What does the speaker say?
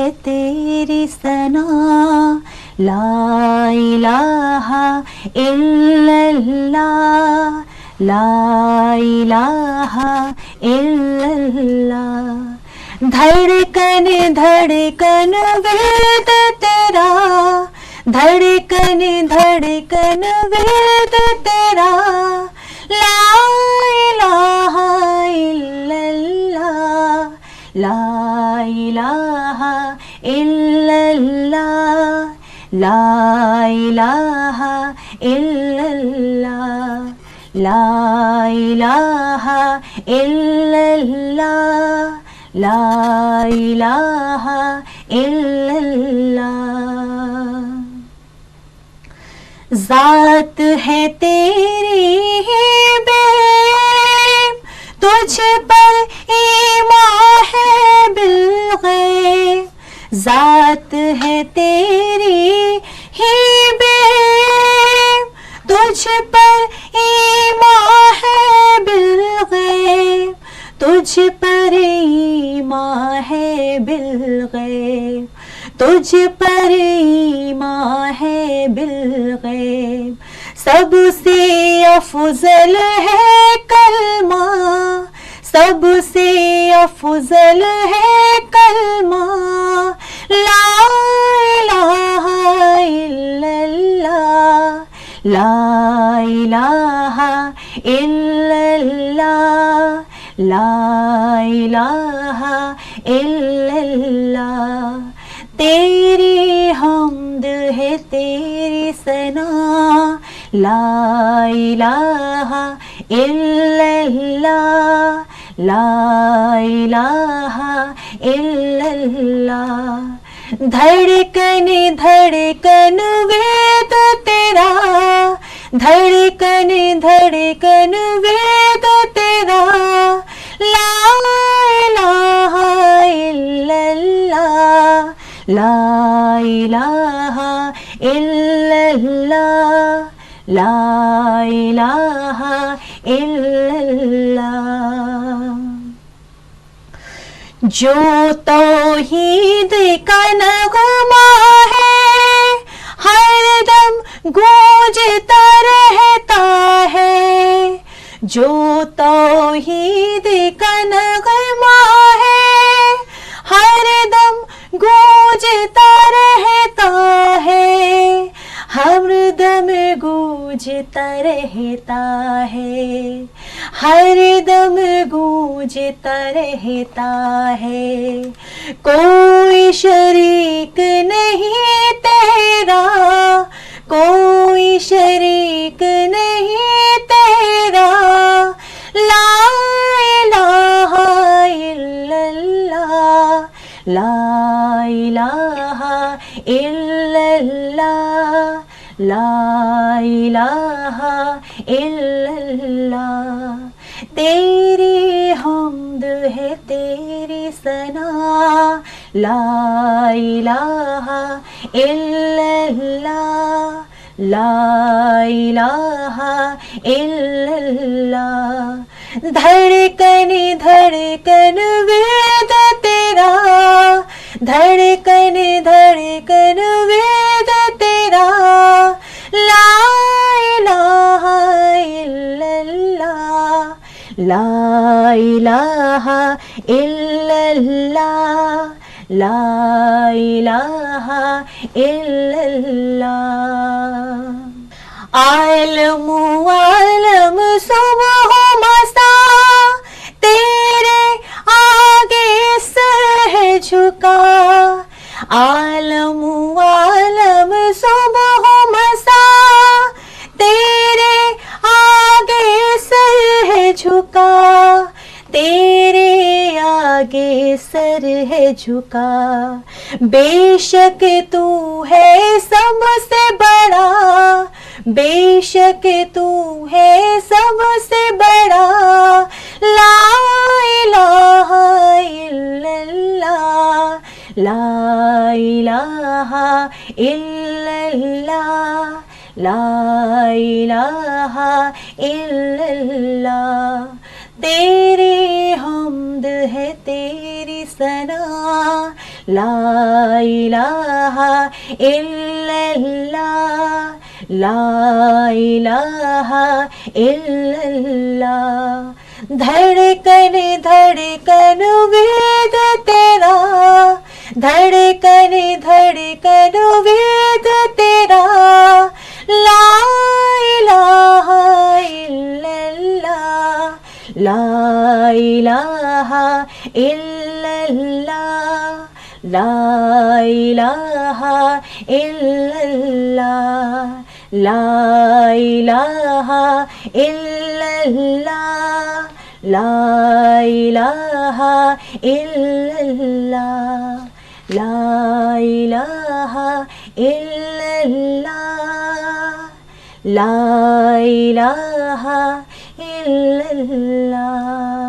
ہے تیری ثنا لا الہ الا اللہ لا الہ الا اللہ دھڑکن دھڑکن ورد تیرا دھڑکن دھڑکن ورد تیرا لا الہ الا اللہ لا الہ الا اللہ لا الہ الا اللہ لا الہ الا اللہ لا الہ الا اللہ ذات ہے تیری ہی بے تجھ پر ایمان ہے بالغیب ذات ہے تیری ہی بے تجھ پر ایمان ہے بالغیب تجھ پر ایمان ہے بالغیب تجھ پر ایمان ہے بالغیب سب سے افضل ہے کلمہ سب سے افضل ہے کلمہ لا الہ الا اللہ لا الہ الا اللہ لا الہ الا اللہ تیری حمد ہے تیری ثنا لا الہ الا اللہ لا الہ الا اللہ دھڑکن دھڑکن وید تیرا دھڑکن دھڑکن وید تیرا لا الہ الا اللہ لا الہ الا اللہ لا الہ الا اللہ جو توحید کا نغمہ ہے ہر دم گونجتا رہتا ہے جو توحید کا نغمہ ہے ہر دم گونجتا رہتا ہے ہر دم گونجتا رہتا ہے ہر دم گونجتا رہتا ہے کوئی شریک نہیں تیرا کوئی شریک نہیں تیرا لا الہ الا اللہ لا الہ الا اللہ لا الہ الا اللہ تیری حمد ہے تیری ثنا لا الہ الا اللہ لا الہ الا اللہ دھڑکن دھڑکن وید تیرا دھڑکن دھڑکن وید تیرا لا الہ الا اللہ لا الہ الا اللہ لا الہ الا اللہ عالم عالم صبح مساء تیرے آگے سر ہے جھکا عالم عالم صبح مساء تیرے آگے سر ہے جھکا تیرے آگے سر ہے جھکا بے شک تو ہے سب سے بڑا بے شک تو ہے سب سے بڑا لا الہ الا اللہ لا الہ الا اللہ لا الہ الا اللہ تیری حمد ہے تیری ثنا لا الہ الا اللہ لا الہ الا اللہ دھڑکن دھڑکن وید تیرا دھڑکن دھڑکن وید تیرا لا الہ الا اللہ لا الہ الا اللہ لا الہ الا اللہ لا الہ الا اللہ لا الہ الا اللہ لا الہ الا اللہ لا الہ الا اللہ